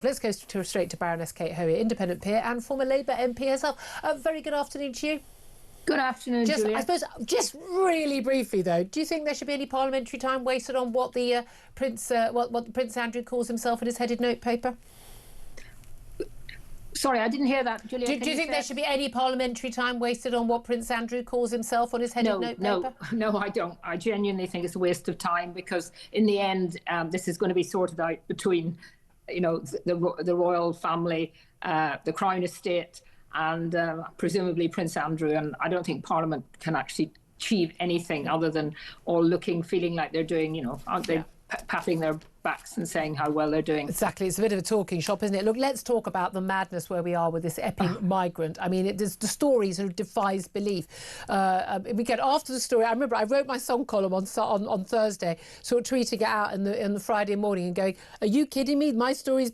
Let's go straight to Baroness Kate Hoey, independent peer and former Labour MP herself. Very good afternoon to you. Good afternoon, Julia. I suppose, just really briefly though, do you think there should be any parliamentary time wasted on what the what Prince Andrew calls himself in his headed note paper? Sorry, I didn't hear that, Julia. Do you think there should be any parliamentary time wasted on what Prince Andrew calls himself on his headed note paper? No, I don't. I genuinely think it's a waste of time because in the end, this is going to be sorted out between, you know, the royal family, the Crown Estate, and presumably Prince Andrew. And I don't think Parliament can actually achieve anything other than all feeling like they're doing, you know, aren't they, patting their backs and saying how well they're doing. Exactly. It's a bit of a talking shop, isn't it? Look, let's talk about the madness where we are with this epping migrant. I mean, the story sort of defies belief. We get after the story. I remember I wrote my song column on Thursday, sort of tweeting it out in the Friday morning and going, "Are you kidding me? The story's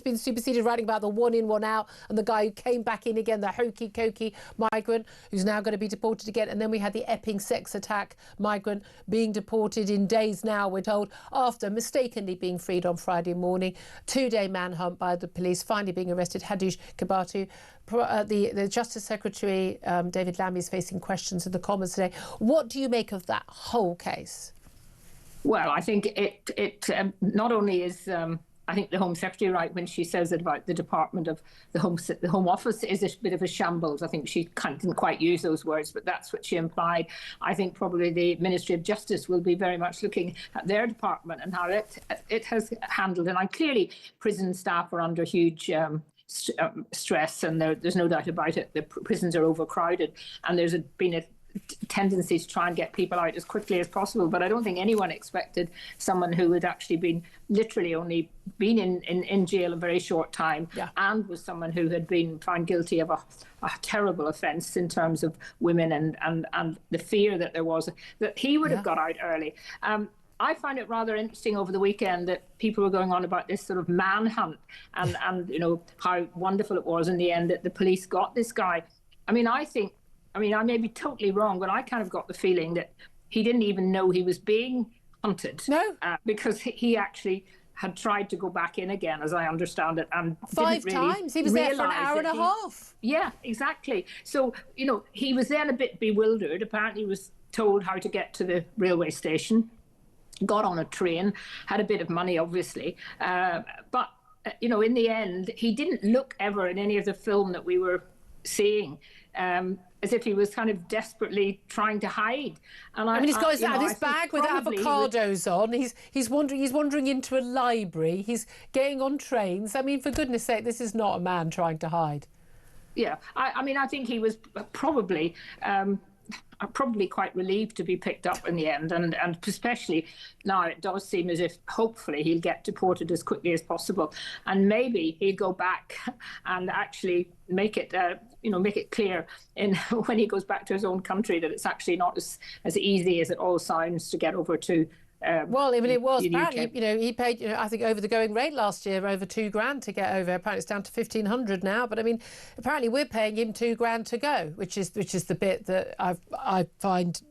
been superseded." Writing about the one in, one out, and the guy who came back in again, the hokey cokey migrant who's now going to be deported again. And then we had the Epping sex attack migrant being deported in days now, we're told, after mistakenly being freed on Friday morning. 2-day manhunt by the police, finally being arrested. Hadush Kebatu. The Justice Secretary David Lammy is facing questions in the Commons today. What do you make of that whole case? Well, I think it not only is I think the Home Secretary right when she says it about the Department of the Home Office is a bit of a shambles. I think she didn't quite use those words, but that's what she implied. I think probably the Ministry of Justice will be very much looking at their department and how it has handled. And clearly prison staff are under huge stress, and there's no doubt about it. The prisons are overcrowded, and there's been a tendency to try and get people out as quickly as possible. But I don't think anyone expected someone who had actually been literally only been in jail a very short time, and was someone who had been found guilty of a terrible offence in terms of women and the fear that there was that he would have got out early. I found it rather interesting over the weekend that people were going on about this sort of manhunt and you know how wonderful it was in the end that the police got this guy. I mean, I may be totally wrong, but I kind of got the feeling that he didn't even know he was being hunted. No. Because he actually had tried to go back in again, as I understand it, and 5 times. He was there for an hour and a half. Yeah, exactly. So, you know, he was then a bit bewildered. Apparently he was told how to get to the railway station, got on a train, had a bit of money, obviously. But, you know, in the end, he didn't look ever in any of the film that we were seeing as if he was kind of desperately trying to hide. And I mean, he's got this bag with avocados on. He's wandering into a library. He's getting on trains. I mean, for goodness sake, this is not a man trying to hide. Yeah, I mean, I think he was probably quite relieved to be picked up in the end, and especially now it does seem as if hopefully he'll get deported as quickly as possible, and maybe he'll go back and actually make it make it clear when he goes back to his own country that it's actually not as easy as it all sounds to get over to. Well, I mean, it was apparently, you know, he paid, you know, I think over the going rate last year, over £2,000 to get over. Apparently, it's down to 1,500 now. But I mean, apparently, we're paying him £2,000 to go, which is the bit that I find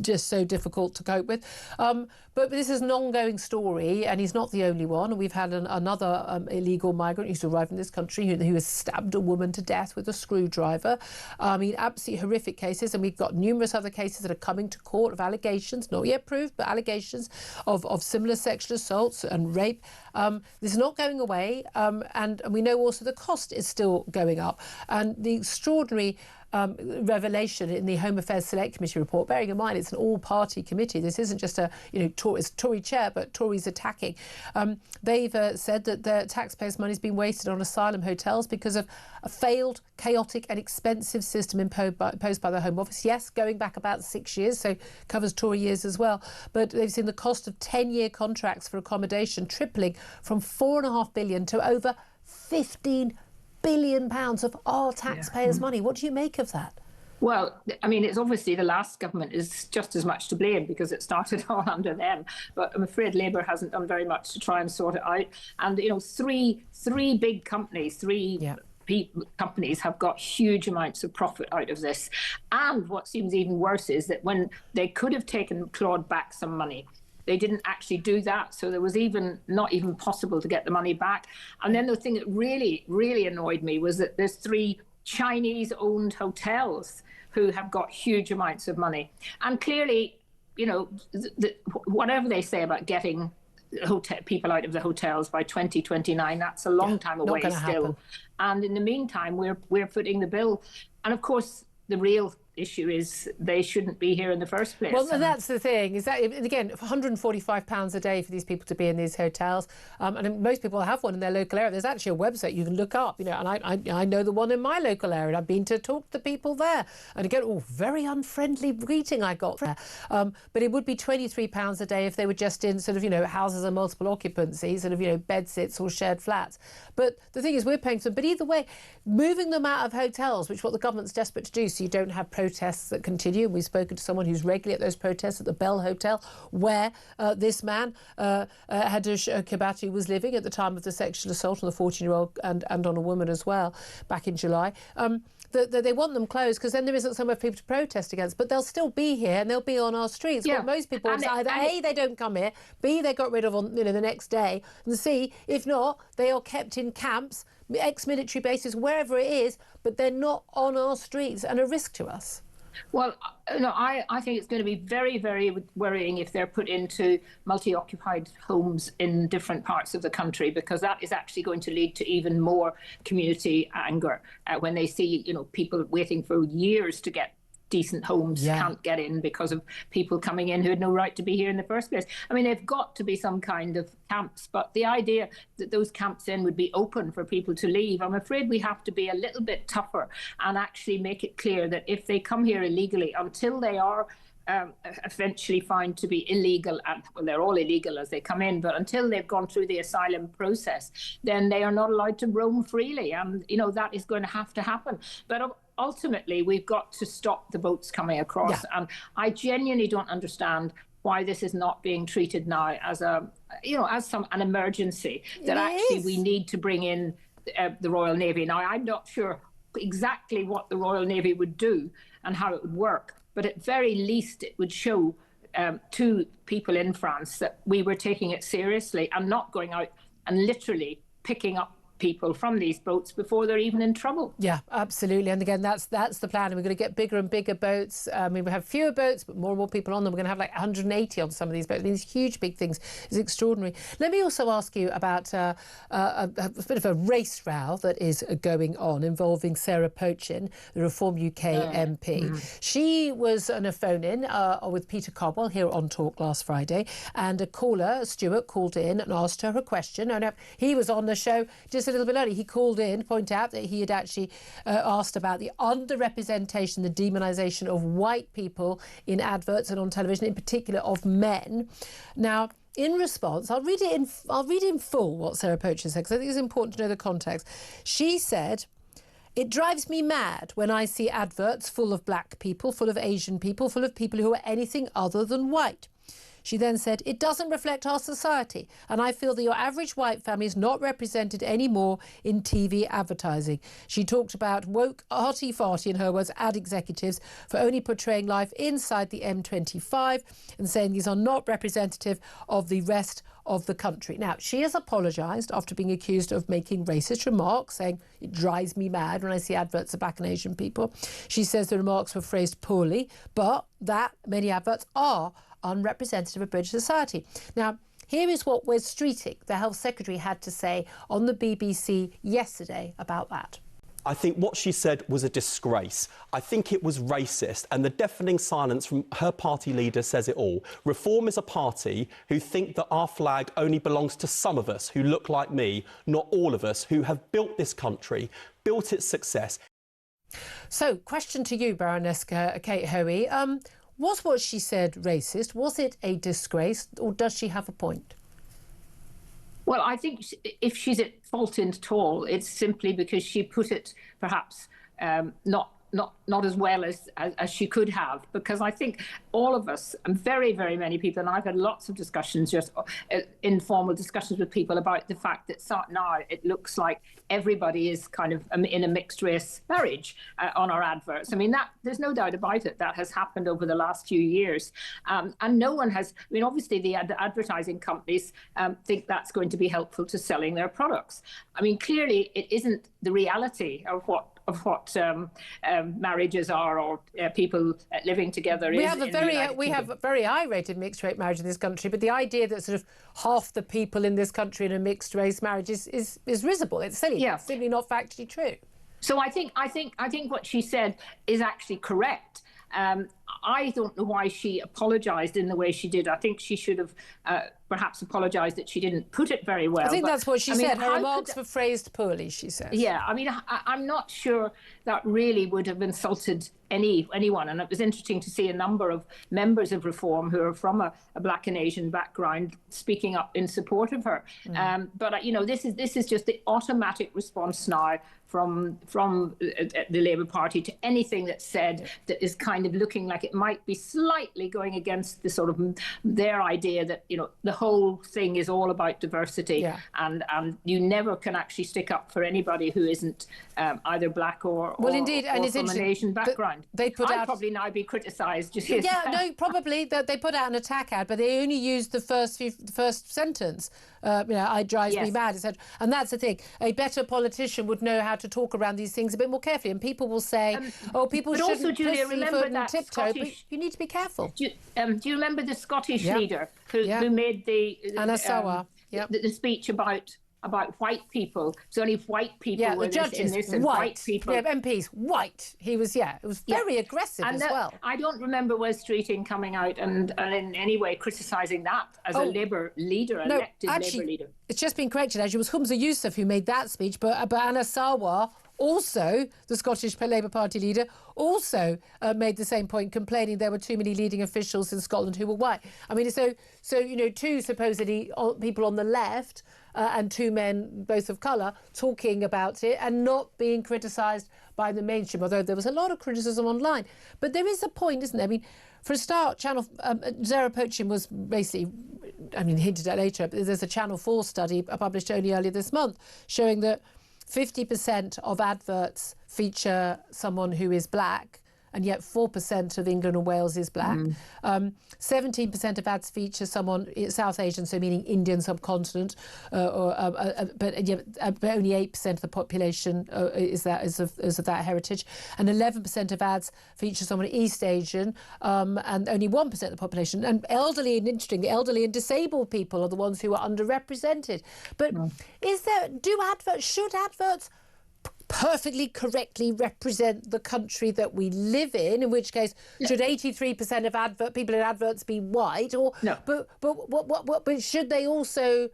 just so difficult to cope with. But this is an ongoing story, and he's not the only one. We've had another illegal migrant who's arrived in this country who has stabbed a woman to death with a screwdriver. I mean, absolutely horrific cases, and we've got numerous other cases that are coming to court of allegations, not yet proved, but allegations of similar sexual assaults and rape. This is not going away, and we know also the cost is still going up. And the extraordinary revelation in the Home Affairs Select Committee report, bearing in mind it's an all-party committee, this isn't just a Tory chair, but Tories attacking. They've said that the taxpayers' money has been wasted on asylum hotels because of a failed, chaotic and expensive system imposed by the Home Office. Yes, going back about 6 years, so covers Tory years as well. But they've seen the cost of 10-year contracts for accommodation tripling from £4.5 billion to over £15 billion of our taxpayers' money. What do you make of that? Well, I mean, it's obviously the last government is just as much to blame because it started all under them. But I'm afraid Labour hasn't done very much to try and sort it out. And, you know, three big companies, companies have got huge amounts of profit out of this. And what seems even worse is that when they could have clawed back some money, They didn't actually do that, so there was not even possible to get the money back. And then the thing that really, really annoyed me was that there's 3 Chinese-owned hotels who have got huge amounts of money. And clearly, you know, whatever they say about getting people out of the hotels by 2029, that's a long time away still. Happen. And in the meantime, we're footing the bill. And of course, the real issue is they shouldn't be here in the first place. Well, that's the thing, is that, again, £145 a day for these people to be in these hotels. And most people have one in their local area. There's actually a website you can look up, you know, and I know the one in my local area, and I've been to talk to people there. And again, very unfriendly greeting I got there. But it would be £23 a day if they were just in sort of, you know, houses of multiple occupancy, sort of, you know, bed sits or shared flats. But the thing is, we're paying for them. But either way, moving them out of hotels, which is what the government's desperate to do, so you don't have protests that continue. We've spoken to someone who's regularly at those protests at the Bell Hotel, where this man, Hadush Kebatu, was living at the time of the sexual assault on the 14-year-old and on a woman as well, back in July. They want them closed because then there isn't somewhere for people to protest against. But they'll still be here and they'll be on our streets. Yeah. But most people say either A, they don't come here, B, they got rid of them, you know, the next day, and C, if not, they are kept in camps, ex-military bases, wherever it is, but they're not on our streets and a risk to us. Well, no, I think it's going to be very, very worrying if they're put into multi-occupied homes in different parts of the country, because that is actually going to lead to even more community anger when they see, you know, people waiting for years to get decent homes, can't get in because of people coming in who had no right to be here in the first place. I mean, they've got to be some kind of camps, but the idea that those camps then would be open for people to leave, I'm afraid we have to be a little bit tougher and actually make it clear that if they come here illegally, until they are eventually found to be illegal, and well, they're all illegal as they come in, but until they've gone through the asylum process, then they are not allowed to roam freely. And, you know, that is going to have to happen. But ultimately, we've got to stop the boats coming across. Yeah. And I genuinely don't understand why this is not being treated now as an emergency, that actually we need to bring in the Royal Navy. Now, I'm not sure exactly what the Royal Navy would do and how it would work, but at very least it would show to people in France that we were taking it seriously and not going out and literally picking up people from these boats before they're even in trouble. Yeah, absolutely. And again, that's the plan. And we're going to get bigger and bigger boats. I mean, we have fewer boats, but more and more people on them. We're going to have like 180 on some of these boats. I mean, these huge, big things. It's extraordinary. Let me also ask you about a bit of a race row that is going on involving Sarah Pochin, the Reform UK MP. She was on a phone-in with Peter Cobwell here on Talk last Friday, and a caller, Stuart, called in and asked her a question. And he was on the show just a little bit early. He called in to point out that he had actually asked about the underrepresentation, the demonisation of white people in adverts and on television, in particular of men. Now, in response, I'll read in full what Sarah Pochin said, because I think it's important to know the context. She said, "It drives me mad when I see adverts full of black people, full of Asian people, full of people who are anything other than white." She then said, "It doesn't reflect our society, and I feel that your average white family is not represented anymore in TV advertising." She talked about woke, arty-farty, in her words, ad executives for only portraying life inside the M25 and saying these are not representative of the rest of the country. Now, she has apologised after being accused of making racist remarks, saying it drives me mad when I see adverts of black and Asian people. She says the remarks were phrased poorly, but that many adverts are unrepresentative of British society. Now, here is what Wes Streeting, the Health Secretary, had to say on the BBC yesterday about that. I think what she said was a disgrace. I think it was racist, and the deafening silence from her party leader says it all. Reform is a party who think that our flag only belongs to some of us who look like me, not all of us who have built this country, built its success. So, question to you, Baroness Kate Hoey. Was what she said racist? Was it a disgrace, or does she have a point? Well, I think if she's at fault at all, it's simply because she put it perhaps not not as well as she could have, because I think all of us, and very, very many people, and I've had lots of discussions, just informal discussions with people about the fact that now it looks like everybody is kind of in a mixed race marriage on our adverts. I mean, that there's no doubt about it. That has happened over the last few years. And no one has, I mean, obviously the advertising companies think that's going to be helpful to selling their products. I mean, clearly it isn't the reality of what marriages are, or people living together. We have a very high rate of mixed race marriage in this country, but the idea that sort of half the people in this country in a mixed race marriage is risible. It's silly. Yeah. It's simply not factually true. So I think what she said is actually correct. I don't know why she apologised in the way she did. I think she should have perhaps apologised that she didn't put it very well. I think that's what she said. Her remarks were phrased poorly, she said. Yeah, I mean, I'm not sure that really would have insulted anyone. And it was interesting to see a number of members of Reform who are from a Black and Asian background speaking up in support of her. But, you know, this is just the automatic response now from the Labour Party to anything that's said that is kind of looking like it might be slightly going against the sort of their idea that, you know, the whole thing is all about diversity, and you never can actually stick up for anybody who isn't either black or from an Asian background. I'd probably now be criticised. Probably they put out an attack ad, but they only used the first sentence. It drives me mad, etc. And that's the thing. A better politician would know how to talk around these things a bit more carefully. And people will say, people but shouldn't also, Julia, remember that tiptoe, but you need to be careful. Do you remember the Scottish leader who made the speech about white people? So only white people were in this, and white people. Yeah, MPs, white. He was, it was very aggressive as well. I don't remember Wes Streeting coming out and in any way criticising that as a Labour leader, elected Labour leader. It's just been corrected, actually. It was Humza Yousaf who made that speech, but Anna Sarwar, also the Scottish Labour Party leader, also made the same point, complaining there were too many leading officials in Scotland who were white. I mean, so two supposedly people on the left and two men, both of colour, talking about it and not being criticised by the mainstream, although there was a lot of criticism online. But there is a point, isn't there? I mean, for a start, Zara Pochim was basically, hinted at later, but there's a Channel 4 study published only earlier this month showing that 50% of adverts feature someone who is black, and yet 4% of England and Wales is black. 17% of ads feature someone South Asian, so meaning Indian subcontinent, but only 8% of the population is of that heritage, and 11% of ads feature someone East Asian, and only 1% of the population. And elderly and disabled people are the ones who are underrepresented. But should adverts perfectly correctly represent the country that we live in which case should 83% of people in adverts be white, or no? But should they also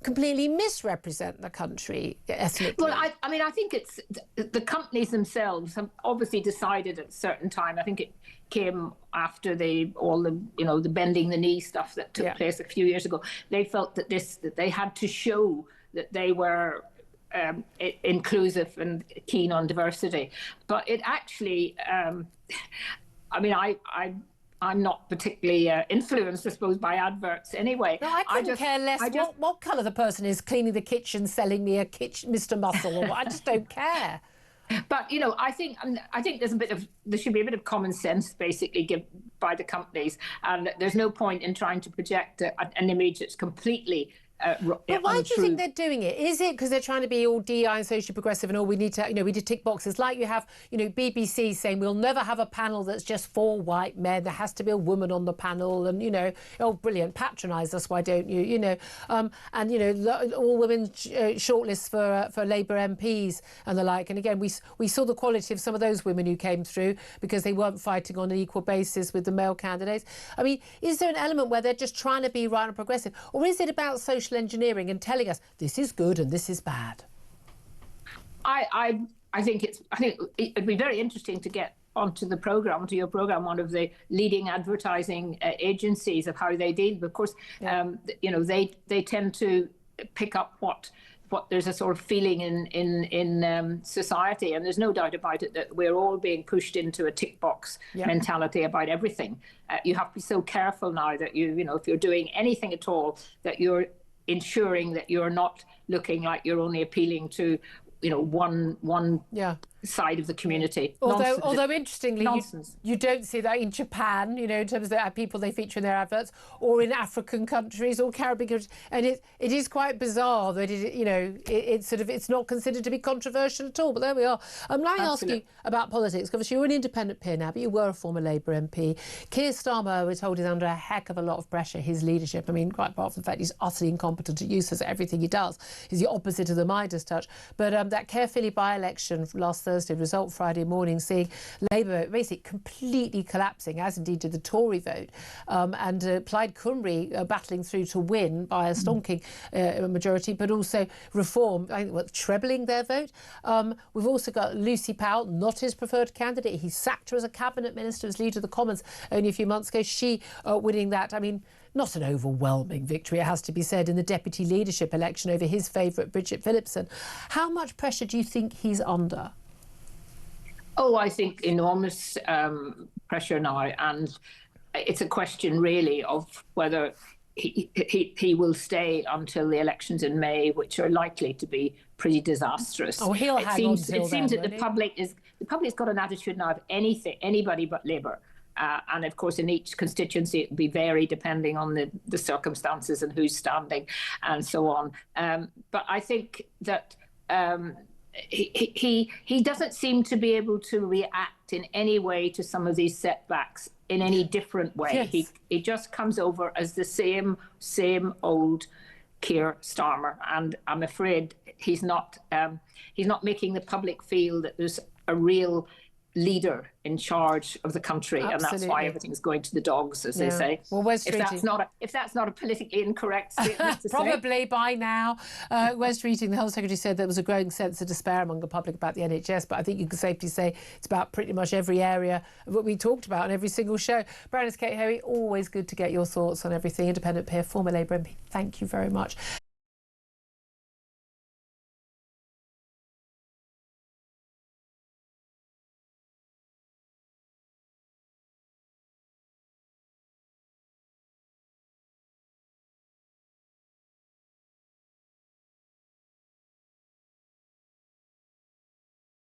completely misrepresent the country ethnically? Well, I think it's the companies themselves have obviously decided at a certain time. I think it came after the bending the knee stuff that took place a few years ago. They felt that they had to show that they were inclusive and keen on diversity, but it actually, I'm not particularly influenced, I suppose, by adverts anyway. No, I couldn't care less what colour the person is cleaning the kitchen, selling me a Mr. Muscle, or what. I just don't care. But I think there should be a bit of common sense basically given by the companies, and there's no point in trying to project an image that's completely but why do you think they're doing it? Is it because they're trying to be all DI and socially progressive and all we need to, we did tick boxes, like you have, BBC saying we'll never have a panel that's just 4 white men, there has to be a woman on the panel, and, brilliant, patronise us, why don't you, and, all women shortlists for Labour MPs and the like. And again, we saw the quality of some of those women who came through because they weren't fighting on an equal basis with the male candidates. I mean, is there an element where they're just trying to be right and progressive, or is it about social engineering and telling us this is good and this is bad? I think it'd be very interesting to get onto your program, one of the leading advertising agencies, of how they deal. Of course, they tend to pick up what what there's a sort of feeling in society, and there's no doubt about it that we're all being pushed into a tick box mentality about everything. You have to be so careful now that you know, if you're doing anything at all, that you're ensuring that you're not looking like you're only appealing to, you know, one side of the community. Although interestingly, you don't see that in Japan, you know, in terms of the people they feature in their adverts, or in African countries or Caribbean countries, and it is quite bizarre that it's not considered to be controversial at all. But there we are. Let me ask you about politics, because you're an independent peer now, but you were a former Labour MP. Keir Starmer, we're told, is under a heck of a lot of pressure. His leadership, I mean, quite apart from the fact he's utterly incompetent and useless at everything he does, he's the opposite of the Midas touch. But that Caerphilly by-election last Thursday result Friday morning, seeing Labour basically completely collapsing, as indeed did the Tory vote, and Plaid Cymru battling through to win by a stonking majority, but also Reform, I think, trebling their vote. We've also got Lucy Powell, not his preferred candidate. He sacked her as a cabinet minister, as leader of the Commons only a few months ago. She winning that, I mean, not an overwhelming victory, it has to be said, in the deputy leadership election over his favourite, Bridget Phillipson. How much pressure do you think he's under? Oh, I think enormous pressure now, and it's a question really of whether he will stay until the elections in May, which are likely to be pretty disastrous. Oh, he'll hang on till then. It seems that the public's got an attitude now of anybody but Labour. And of course, in each constituency, it will be varied depending on the circumstances and who's standing and so on. But I think that he doesn't seem to be able to react in any way to some of these setbacks in any different way. Yes. He just comes over as the same old Keir Starmer, and I'm afraid he's not making the public feel that there's a real leader in charge of the country. Absolutely. And that's why everything's going to the dogs, as they say. Well, if that's not a politically incorrect statement to probably say. By now. Wes Reading, the Health Secretary, said there was a growing sense of despair among the public about the NHS, but I think you can safely say it's about pretty much every area of what we talked about on every single show. Baroness Kate Hoey, always good to get your thoughts on everything. Independent peer, former Labour MP, thank you very much.